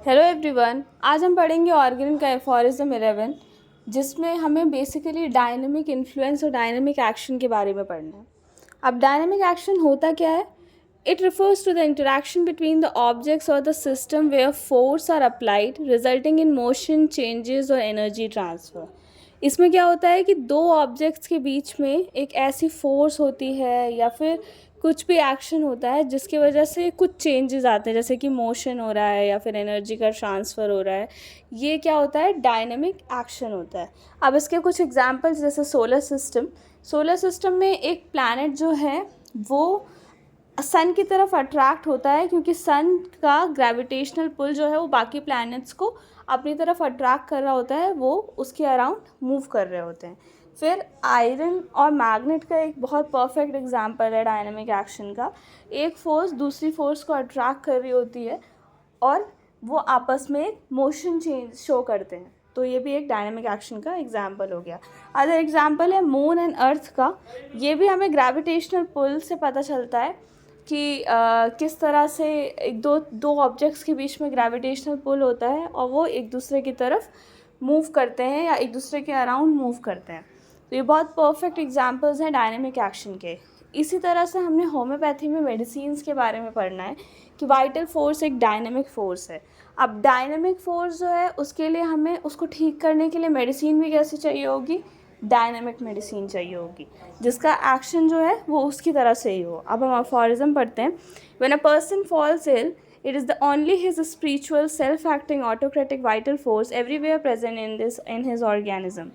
Hello everyone, आज हम पढ़ेंगे ऑर्गेनिक का एफोरिज्म 11, जिसमें हमें बेसिकली डायनेमिक इन्फ्लुएंस और डायनेमिक एक्शन के बारे में पढ़ना है। अब डायनेमिक एक्शन होता क्या है? It refers to the interaction between the objects और the system where force are applied resulting in motion changes और एनर्जी ट्रांसफ़र। इसमें क्या होता है कि दो ऑब्जेक्ट्स के बीच में एक ऐसी फोर्स होती है या फिर कुछ भी एक्शन होता है जिसकी वजह से कुछ चेंजेस आते हैं, जैसे कि मोशन हो रहा है या फिर एनर्जी का ट्रांसफ़र हो रहा है। ये क्या होता है? डायनेमिक एक्शन होता है। अब इसके कुछ एग्जांपल्स, जैसे सोलर सिस्टम में एक प्लैनेट जो है वो सन की तरफ अट्रैक्ट होता है, क्योंकि सन का ग्रेविटेशनल पुल जो है वो बाकी प्लैनेट्स को अपनी तरफ अट्रैक्ट कर रहा होता है, वो उसके अराउंड मूव कर रहे होते हैं। फिर आयरन और मैग्नेट का एक बहुत परफेक्ट एग्जांपल है डायनामिक एक्शन का। एक फोर्स दूसरी फोर्स को अट्रैक्ट कर रही होती है और वो आपस में मोशन चेंज शो करते हैं, तो ये भी एक डायनामिक एक्शन का एग्जांपल हो गया। अदर एग्जांपल है मून एंड अर्थ का। ये भी हमें ग्रेविटेशनल पुल से पता चलता है कि किस तरह से एक दो ऑब्जेक्ट्स के बीच में ग्रेविटेशनल पुल होता है और वो एक दूसरे की तरफ मूव करते हैं या एक दूसरे के अराउंड मूव करते हैं। तो ये बहुत परफेक्ट एग्जांपल्स हैं डायनेमिक एक्शन के। इसी तरह से हमने होम्योपैथी में मेडिसिन्स के बारे में पढ़ना है कि वाइटल फोर्स एक डायनेमिक फोर्स है। अब डायनेमिक फोर्स जो है उसके लिए हमें उसको ठीक करने के लिए मेडिसिन भी कैसे चाहिए होगी? डायनेमिक मेडिसिन चाहिए होगी, जिसका एक्शन जो है वो उसकी तरह से ही हो। अब हम अफोरिज्म पढ़ते हैं। When a person falls ill, it is the only his spiritual self-acting autocratic vital force everywhere present in his organism।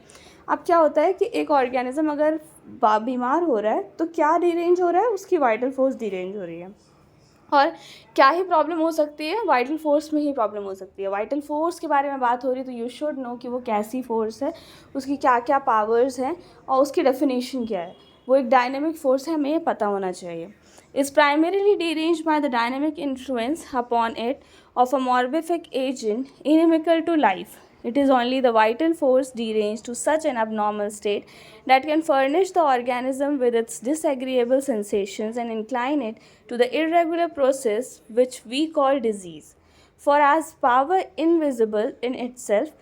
अब क्या होता है कि एक ऑर्गेनिज्म अगर बीमार हो रहा है तो क्या डिरेंज हो रहा है? उसकी वाइटल फोर्स डिरेंज हो रही है। और क्या ही प्रॉब्लम हो सकती है? वाइटल फोर्स में ही प्रॉब्लम हो सकती है। वाइटल फोर्स के बारे में बात हो रही है तो यू शुड नो कि वो कैसी फोर्स है, उसकी क्या क्या पावर्स हैं और उसकी डेफिनेशन क्या है। वो एक डायनेमिक फोर्स है, हमें ये पता होना चाहिए। is primarily deranged by the dynamic influence upon it of a morbific agent inimical to life. It is only the vital force deranged to such an abnormal state that can furnish the organism with its disagreeable sensations and incline it to the irregular process which we call disease. For as power invisible in itself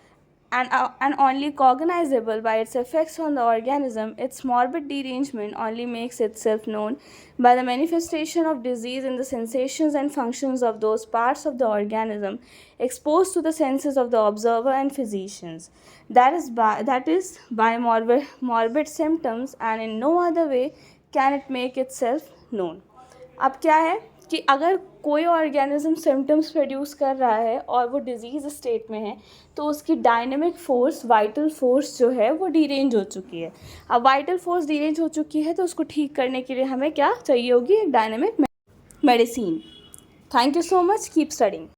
and only cognizable by its effects on the organism, its morbid derangement only makes itself known by the manifestation of disease in the sensations and functions of those parts of the organism exposed to the senses of the observer and physicians. That is by morbid symptoms, and in no other way can it make itself known. अब क्या है कि अगर कोई organism symptoms produce कर रहा है और वो डिजीज़ स्टेट में है तो उसकी डायनेमिक फोर्स, वाइटल फोर्स जो है वो डिरेंज हो चुकी है। अब वाइटल फोर्स डिरेंज हो चुकी है तो उसको ठीक करने के लिए हमें क्या चाहिए होगी? एक dynamic medicine. Thank you so much, keep studying.